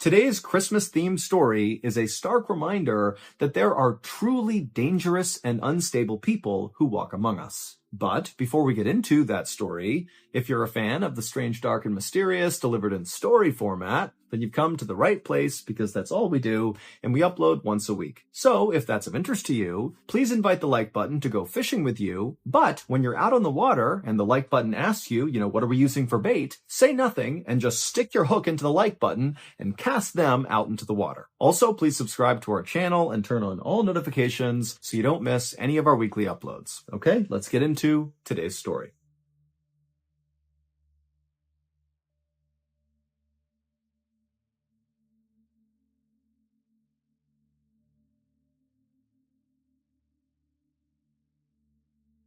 Today's Christmas-themed story is a stark reminder that there are truly dangerous and unstable people who walk among us. But before we get into that story, if you're a fan of the strange, dark, and mysterious delivered in story format, then you've come to the right place because that's all we do, and we upload once a week. So if that's of interest to you, please invite the like button to go fishing with you. But when you're out on the water and the like button asks you, what are we using for bait? Say nothing and just stick your hook into the like button and cast them out into the water. Also, please subscribe to our channel and turn on all notifications so you don't miss any of our weekly uploads. Okay, let's get into today's story.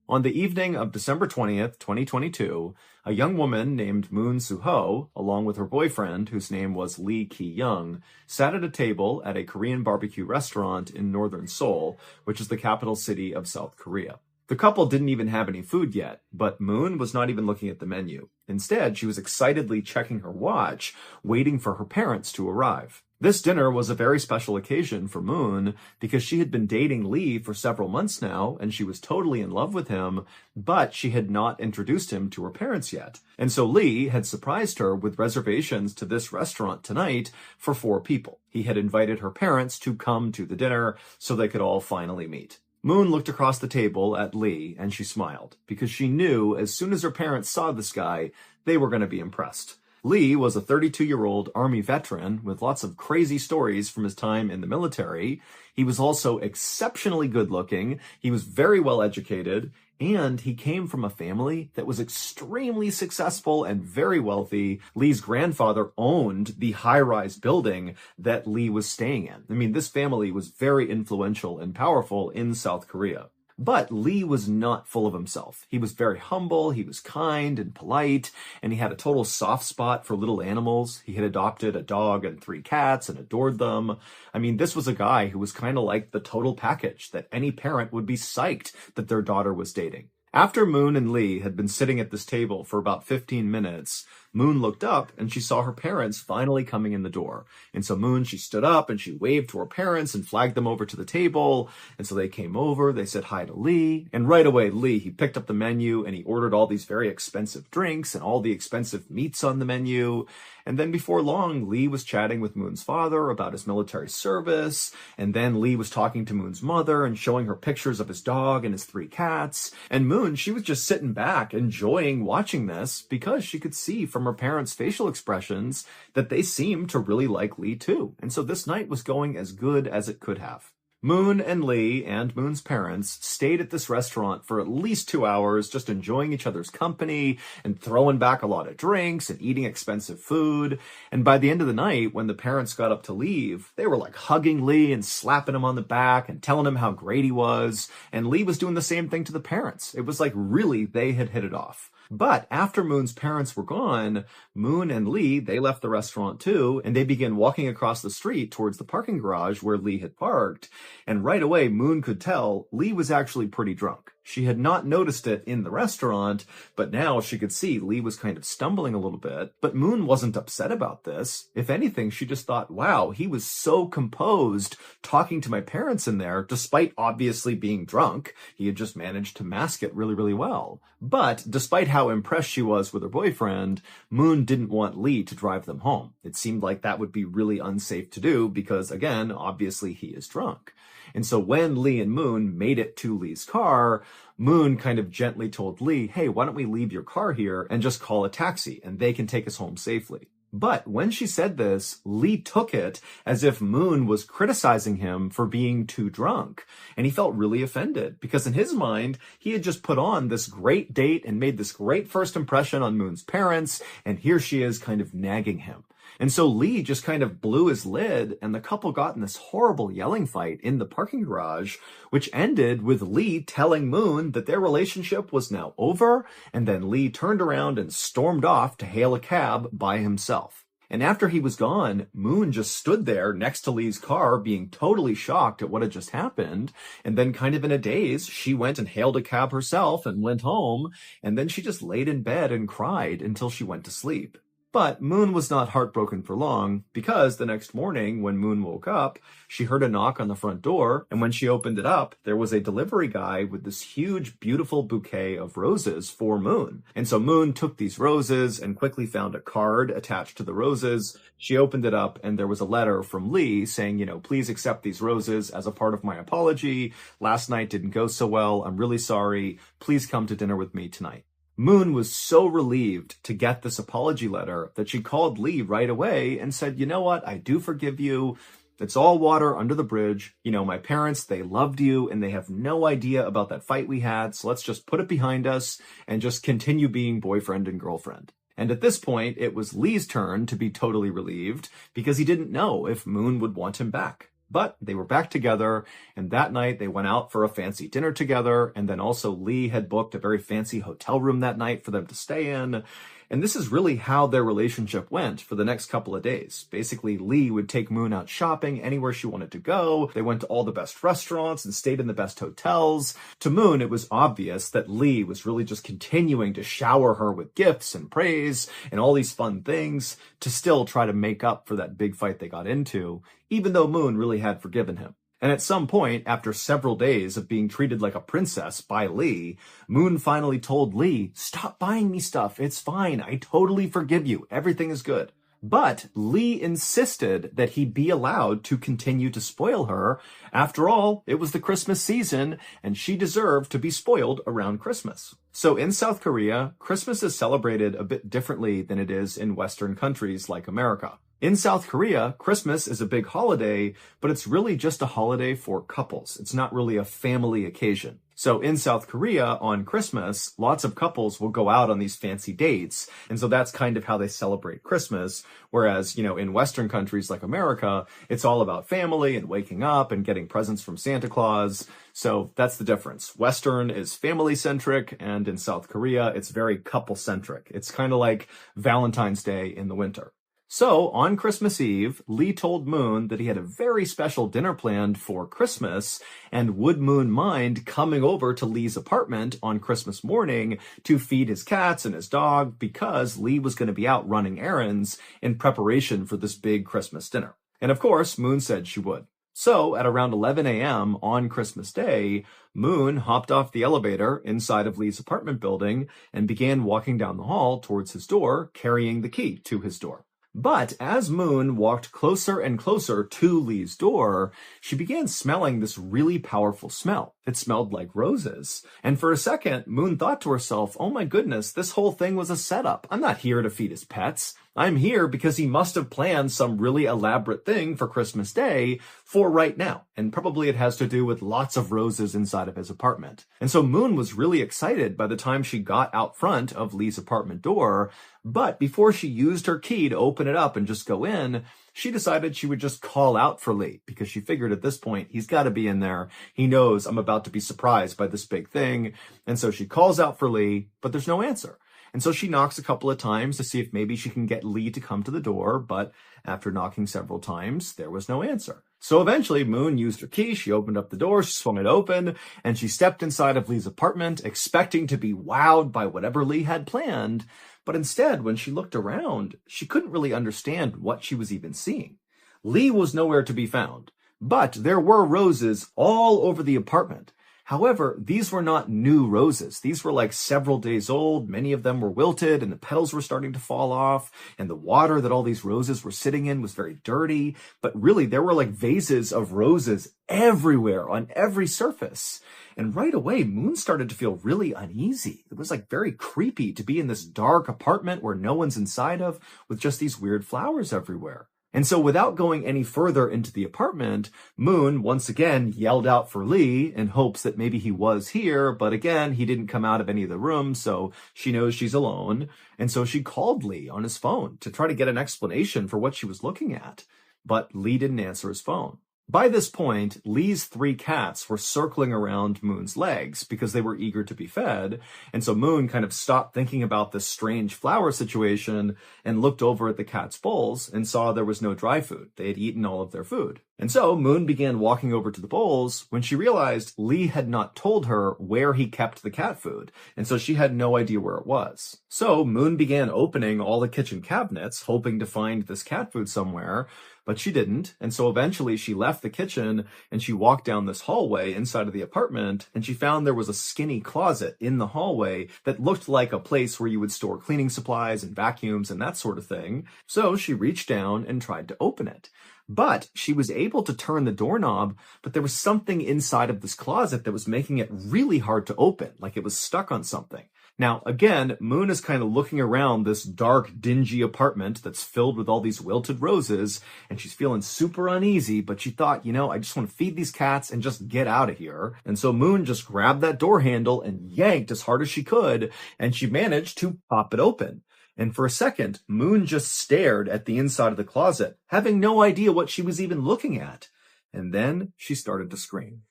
On the evening of December 20th, 2022, a young woman named Moon Soo-ho, along with her boyfriend, whose name was Lee Ki-young, sat at a table at a Korean barbecue restaurant in northern Seoul, which is the capital city of South Korea. The couple didn't even have any food yet, but Moon was not even looking at the menu. Instead, she was excitedly checking her watch, waiting for her parents to arrive. This dinner was a very special occasion for Moon because she had been dating Lee for several months now and she was totally in love with him, but she had not introduced him to her parents yet. And so Lee had surprised her with reservations to this restaurant tonight for 4 people. He had invited her parents to come to the dinner so they could all finally meet. Moon looked across the table at Lee and she smiled because she knew as soon as her parents saw this guy, they were going to be impressed. Lee was a 32-year-old Army veteran with lots of crazy stories from his time in the military. He was also exceptionally good-looking, he was very well-educated, and he came from a family that was extremely successful and very wealthy. Lee's grandfather owned the high-rise building that Lee was staying in. I mean, this family was very influential and powerful in South Korea. But Lee was not full of himself. He was very humble, he was kind and polite, and he had a total soft spot for little animals. He had adopted a dog and 3 cats and adored them. I mean, this was a guy who was kind of like the total package that any parent would be psyched that their daughter was dating. After Moon and Lee had been sitting at this table for about 15 minutes, Moon looked up and she saw her parents finally coming in the door. And so Moon, she stood up and she waved to her parents and flagged them over to the table. And so they came over, they said hi to Lee. And right away, Lee, he picked up the menu and he ordered all these very expensive drinks and all the expensive meats on the menu. And then before long, Lee was chatting with Moon's father about his military service. And then Lee was talking to Moon's mother and showing her pictures of his dog and his 3 cats. And Moon, she was just sitting back enjoying watching this because she could see from her parents' facial expressions that they seemed to really like Lee too. And so this night was going as good as it could have. Moon and Lee and Moon's parents stayed at this restaurant for at least 2 hours, just enjoying each other's company and throwing back a lot of drinks and eating expensive food. And by the end of the night, when the parents got up to leave, they were like hugging Lee and slapping him on the back and telling him how great he was. And Lee was doing the same thing to the parents. It was like really they had hit it off. But after Moon's parents were gone, Moon and Lee, they left the restaurant too, and they began walking across the street towards the parking garage where Lee had parked. And right away, Moon could tell Lee was actually pretty drunk. She had not noticed it in the restaurant, but now she could see Lee was kind of stumbling a little bit. But Moon wasn't upset about this. If anything, she just thought, wow, he was so composed talking to my parents in there, despite obviously being drunk. He had just managed to mask it really, really well. But despite how impressed she was with her boyfriend, Moon didn't want Lee to drive them home. It seemed like that would be really unsafe to do because, again, obviously he is drunk. And so when Lee and Moon made it to Lee's car, Moon kind of gently told Lee, hey, why don't we leave your car here and just call a taxi and they can take us home safely. But when she said this, Lee took it as if Moon was criticizing him for being too drunk. And he felt really offended because in his mind, he had just put on this great date and made this great first impression on Moon's parents. And here she is kind of nagging him. And so Lee just kind of blew his lid and the couple got in this horrible yelling fight in the parking garage, which ended with Lee telling Moon that their relationship was now over. And then Lee turned around and stormed off to hail a cab by himself. And after he was gone, Moon just stood there next to Lee's car being totally shocked at what had just happened. And then kind of in a daze, she went and hailed a cab herself and went home. And then she just laid in bed and cried until she went to sleep. But Moon was not heartbroken for long, because the next morning when Moon woke up, she heard a knock on the front door, and when she opened it up, there was a delivery guy with this huge, beautiful bouquet of roses for Moon. And so Moon took these roses and quickly found a card attached to the roses. She opened it up, and there was a letter from Lee saying, please accept these roses as a part of my apology. Last night didn't go so well. I'm really sorry. Please come to dinner with me tonight. Moon was so relieved to get this apology letter that she called Lee right away and said, you know what? I do forgive you. It's all water under the bridge. My parents, they loved you and they have no idea about that fight we had. So let's just put it behind us and just continue being boyfriend and girlfriend. And at this point, it was Lee's turn to be totally relieved because he didn't know if Moon would want him back. But they were back together, and that night they went out for a fancy dinner together, and then also Lee had booked a very fancy hotel room that night for them to stay in. And this is really how their relationship went for the next couple of days. Basically, Lee would take Moon out shopping anywhere she wanted to go. They went to all the best restaurants and stayed in the best hotels. To Moon, it was obvious that Lee was really just continuing to shower her with gifts and praise and all these fun things to still try to make up for that big fight they got into, even though Moon really had forgiven him. And at some point, after several days of being treated like a princess by Lee, Moon finally told Lee, stop buying me stuff. It's fine. I totally forgive you. Everything is good. But Lee insisted that he be allowed to continue to spoil her. After all, it was the Christmas season, and she deserved to be spoiled around Christmas. So in South Korea, Christmas is celebrated a bit differently than it is in Western countries like America. In South Korea, Christmas is a big holiday, but it's really just a holiday for couples. It's not really a family occasion. So in South Korea, on Christmas, lots of couples will go out on these fancy dates. And so that's kind of how they celebrate Christmas. Whereas, in Western countries like America, it's all about family and waking up and getting presents from Santa Claus. So that's the difference. Western is family-centric, and in South Korea, it's very couple-centric. It's kind of like Valentine's Day in the winter. So, on Christmas Eve, Lee told Moon that he had a very special dinner planned for Christmas, and would Moon mind coming over to Lee's apartment on Christmas morning to feed his cats and his dog, because Lee was going to be out running errands in preparation for this big Christmas dinner. And of course, Moon said she would. So, at around 11 a.m. on Christmas Day, Moon hopped off the elevator inside of Lee's apartment building and began walking down the hall towards his door, carrying the key to his door. But as Moon walked closer and closer to Lee's door, she began smelling this really powerful smell. It smelled like roses. And for a second, Moon thought to herself, oh my goodness, this whole thing was a setup. I'm not here to feed his pets. I'm here because he must have planned some really elaborate thing for Christmas Day for right now. And probably it has to do with lots of roses inside of his apartment. And so Moon was really excited by the time she got out front of Lee's apartment door. But before she used her key to open it up and just go in, she decided she would just call out for Lee, because she figured at this point, he's got to be in there. He knows I'm about to be surprised by this big thing. And so she calls out for Lee, but there's no answer. And so she knocks a couple of times to see if maybe she can get Lee to come to the door, but after knocking several times, there was no answer. So eventually, Moon used her key, she opened up the door, she swung it open, and she stepped inside of Lee's apartment, expecting to be wowed by whatever Lee had planned. But instead, when she looked around, she couldn't really understand what she was even seeing. Lee was nowhere to be found, but there were roses all over the apartment. However, these were not new roses. These were like several days old. Many of them were wilted and the petals were starting to fall off. And the water that all these roses were sitting in was very dirty. But really, there were like vases of roses everywhere on every surface. And right away, Moon started to feel really uneasy. It was like very creepy to be in this dark apartment where no one's inside of, with just these weird flowers everywhere. And so without going any further into the apartment, Moon once again yelled out for Lee in hopes that maybe he was here, but again, he didn't come out of any of the rooms, so she knows she's alone. And so she called Lee on his phone to try to get an explanation for what she was looking at. But Lee didn't answer his phone. By this point, Lee's three cats were circling around Moon's legs because they were eager to be fed, and so Moon kind of stopped thinking about this strange flower situation and looked over at the cats' bowls and saw there was no dry food. They had eaten all of their food. And so Moon began walking over to the bowls when she realized Lee had not told her where he kept the cat food, and so she had no idea where it was. So Moon began opening all the kitchen cabinets, hoping to find this cat food somewhere, but she didn't, and so eventually she left the kitchen and she walked down this hallway inside of the apartment, and she found there was a skinny closet in the hallway that looked like a place where you would store cleaning supplies and vacuums and that sort of thing. So she reached down and tried to open it. But she was able to turn the doorknob, but there was something inside of this closet that was making it really hard to open, like it was stuck on something. Now, again, Moon is kind of looking around this dark, dingy apartment that's filled with all these wilted roses, and she's feeling super uneasy, but she thought, I just want to feed these cats and just get out of here. And so Moon just grabbed that door handle and yanked as hard as she could, and she managed to pop it open. And for a second, Moon just stared at the inside of the closet, having no idea what she was even looking at. And then she started to scream.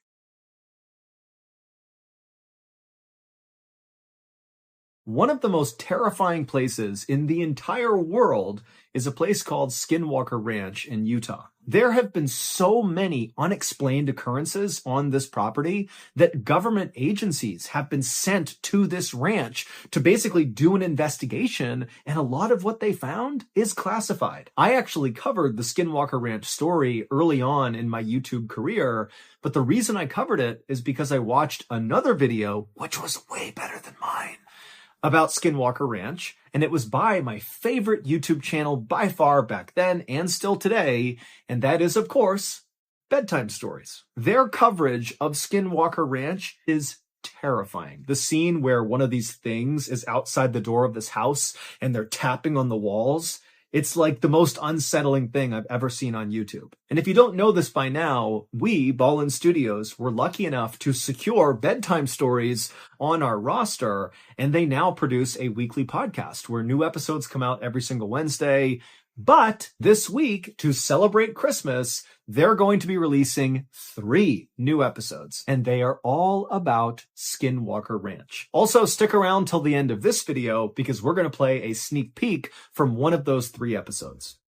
One of the most terrifying places in the entire world is a place called Skinwalker Ranch in Utah. There have been so many unexplained occurrences on this property that government agencies have been sent to this ranch to basically do an investigation, and a lot of what they found is classified. I actually covered the Skinwalker Ranch story early on in my YouTube career, but the reason I covered it is because I watched another video, which was way better than mine, about Skinwalker Ranch, and it was by my favorite YouTube channel by far back then and still today, and that is, of course, Bedtime Stories. Their coverage of Skinwalker Ranch is terrifying. The scene where one of these things is outside the door of this house and they're tapping on the walls, it's like the most unsettling thing I've ever seen on YouTube. And if you don't know this by now, we, Ballin Studios, were lucky enough to secure Bedtime Stories on our roster, and they now produce a weekly podcast where new episodes come out every single Wednesday. But this week, to celebrate Christmas, they're going to be releasing 3 new episodes, and they are all about Skinwalker Ranch. Also, stick around till the end of this video because we're going to play a sneak peek from one of those 3 episodes.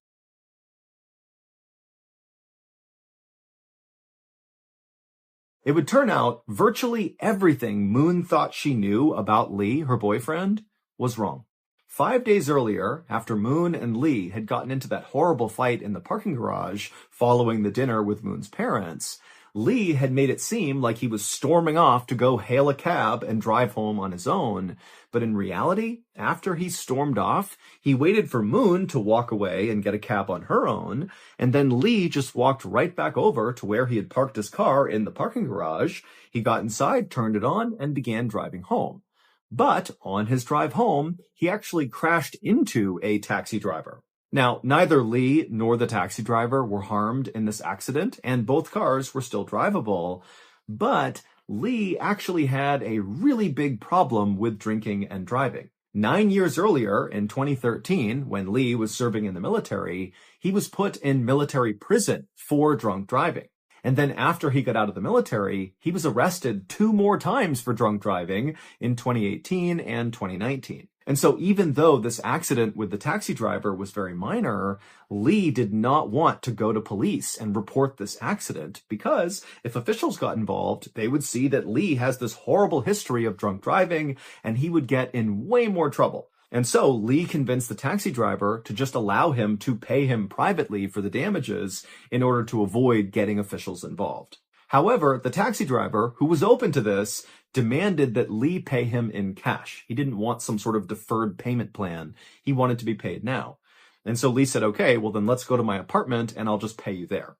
It would turn out virtually everything Moon thought she knew about Lee, her boyfriend, was wrong. 5 days earlier, after Moon and Lee had gotten into that horrible fight in the parking garage following the dinner with Moon's parents, Lee had made it seem like he was storming off to go hail a cab and drive home on his own. But in reality, after he stormed off, he waited for Moon to walk away and get a cab on her own, and then Lee just walked right back over to where he had parked his car in the parking garage. He got inside, turned it on, and began driving home. But on his drive home, he actually crashed into a taxi driver. Now, neither Lee nor the taxi driver were harmed in this accident, and both cars were still drivable, but Lee actually had a really big problem with drinking and driving. 9 years earlier, in 2013, when Lee was serving in the military, he was put in military prison for drunk driving. And then after he got out of the military, he was arrested 2 more times for drunk driving in 2018 and 2019. And so even though this accident with the taxi driver was very minor, Lee did not want to go to police and report this accident because if officials got involved, they would see that Lee has this horrible history of drunk driving and he would get in way more trouble. And so Lee convinced the taxi driver to just allow him to pay him privately for the damages in order to avoid getting officials involved. However, the taxi driver, who was open to this, demanded that Lee pay him in cash. He didn't want some sort of deferred payment plan. He wanted to be paid now. And so Lee said, okay, well then let's go to my apartment and I'll just pay you there.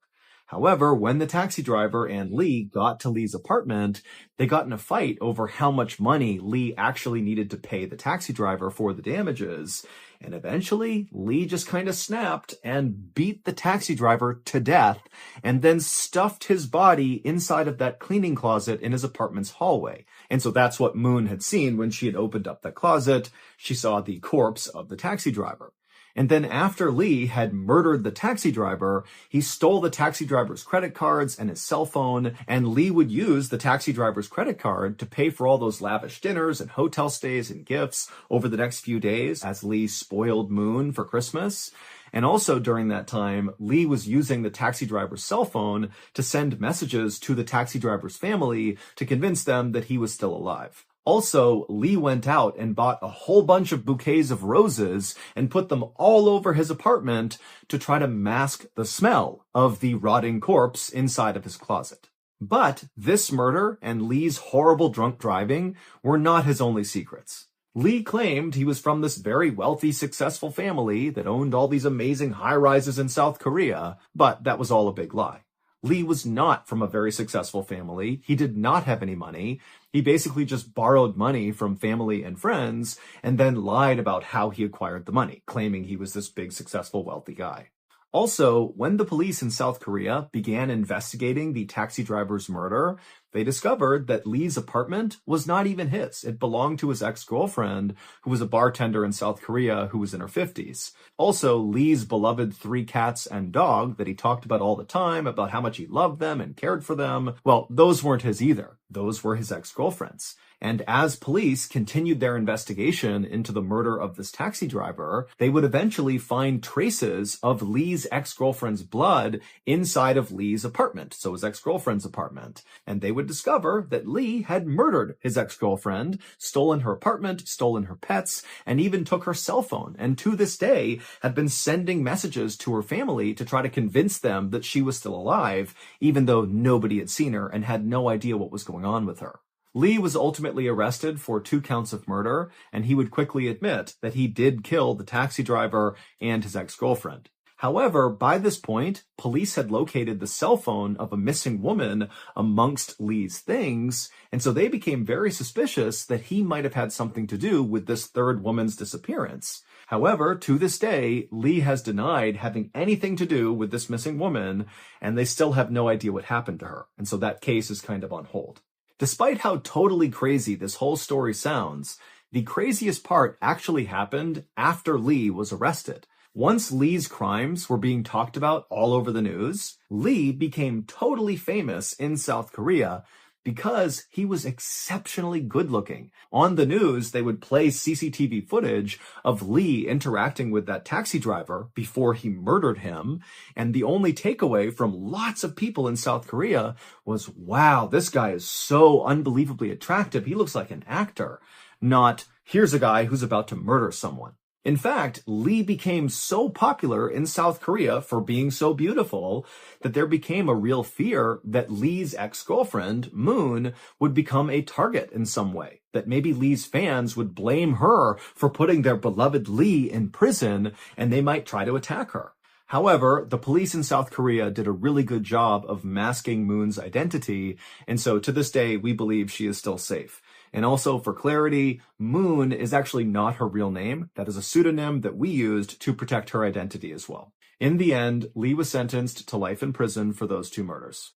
However, when the taxi driver and Lee got to Lee's apartment, they got in a fight over how much money Lee actually needed to pay the taxi driver for the damages. And eventually, Lee just kind of snapped and beat the taxi driver to death and then stuffed his body inside of that cleaning closet in his apartment's hallway. And so that's what Moon had seen when she had opened up that closet. She saw the corpse of the taxi driver. And then after Lee had murdered the taxi driver, he stole the taxi driver's credit cards and his cell phone, and Lee would use the taxi driver's credit card to pay for all those lavish dinners and hotel stays and gifts over the next few days as Lee spoiled Moon for Christmas. And also during that time, Lee was using the taxi driver's cell phone to send messages to the taxi driver's family to convince them that he was still alive. Also, Lee went out and bought a whole bunch of bouquets of roses and put them all over his apartment to try to mask the smell of the rotting corpse inside of his closet. But this murder and Lee's horrible drunk driving were not his only secrets. Lee claimed he was from this very wealthy, successful family that owned all these amazing high-rises in South Korea, but that was all a big lie. Lee was not from a very successful family. He did not have any money. He basically just borrowed money from family and friends and then lied about how he acquired the money, claiming he was this big, successful, wealthy guy. Also, when the police in South Korea began investigating the taxi driver's murder, they discovered that Lee's apartment was not even his. It belonged to his ex-girlfriend, who was a bartender in South Korea who was in her 50s. Also, Lee's beloved 3 cats and dog that he talked about all the time, about how much he loved them and cared for them, well, those weren't his either. Those were his ex-girlfriend's. And as police continued their investigation into the murder of this taxi driver, they would eventually find traces of Lee's ex-girlfriend's blood inside of Lee's apartment, so his ex-girlfriend's apartment. And they would discover that Lee had murdered his ex-girlfriend, stolen her apartment, stolen her pets, and even took her cell phone, and to this day had been sending messages to her family to try to convince them that she was still alive, even though nobody had seen her and had no idea what was going on with her. Lee was ultimately arrested for 2 counts of murder, and he would quickly admit that he did kill the taxi driver and his ex-girlfriend. However, by this point, police had located the cell phone of a missing woman amongst Lee's things, and so they became very suspicious that he might have had something to do with this 3rd woman's disappearance. However, to this day, Lee has denied having anything to do with this missing woman, and they still have no idea what happened to her, and so that case is kind of on hold. Despite how totally crazy this whole story sounds, the craziest part actually happened after Lee was arrested. Once Lee's crimes were being talked about all over the news, Lee became totally famous in South Korea because he was exceptionally good-looking. On the news, they would play CCTV footage of Lee interacting with that taxi driver before he murdered him, and the only takeaway from lots of people in South Korea was, wow, this guy is so unbelievably attractive, he looks like an actor, not, here's a guy who's about to murder someone. In fact, Lee became so popular in South Korea for being so beautiful that there became a real fear that Lee's ex-girlfriend, Moon, would become a target in some way, that maybe Lee's fans would blame her for putting their beloved Lee in prison and they might try to attack her. However, the police in South Korea did a really good job of masking Moon's identity, and so to this day, we believe she is still safe. And also, for clarity, Moon is actually not her real name. That is a pseudonym that we used to protect her identity as well. In the end, Lee was sentenced to life in prison for those 2 murders.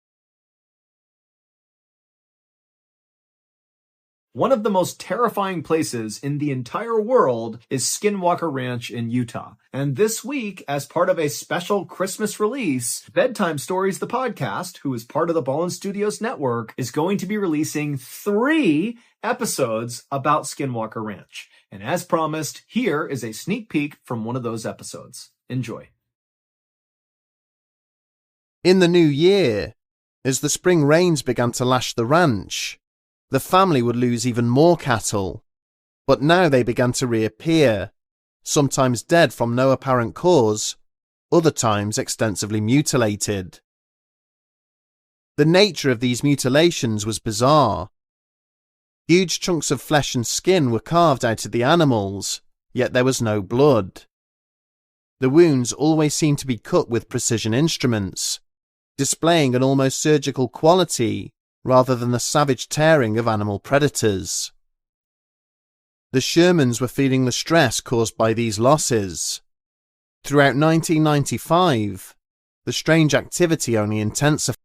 One of the most terrifying places in the entire world is Skinwalker Ranch in Utah. And this week, as part of a special Christmas release, Bedtime Stories, the podcast, who is part of the Ballin Studios network, is going to be releasing 3 episodes about Skinwalker Ranch. And as promised, here is a sneak peek from one of those episodes. Enjoy. In the new year, as the spring rains began to lash the ranch, the family would lose even more cattle, but now they began to reappear, sometimes dead from no apparent cause, other times extensively mutilated. The nature of these mutilations was bizarre. Huge chunks of flesh and skin were carved out of the animals, yet there was no blood. The wounds always seemed to be cut with precision instruments, displaying an almost surgical quality rather than the savage tearing of animal predators. The Shermans were feeling the stress caused by these losses. Throughout 1995, the strange activity only intensified.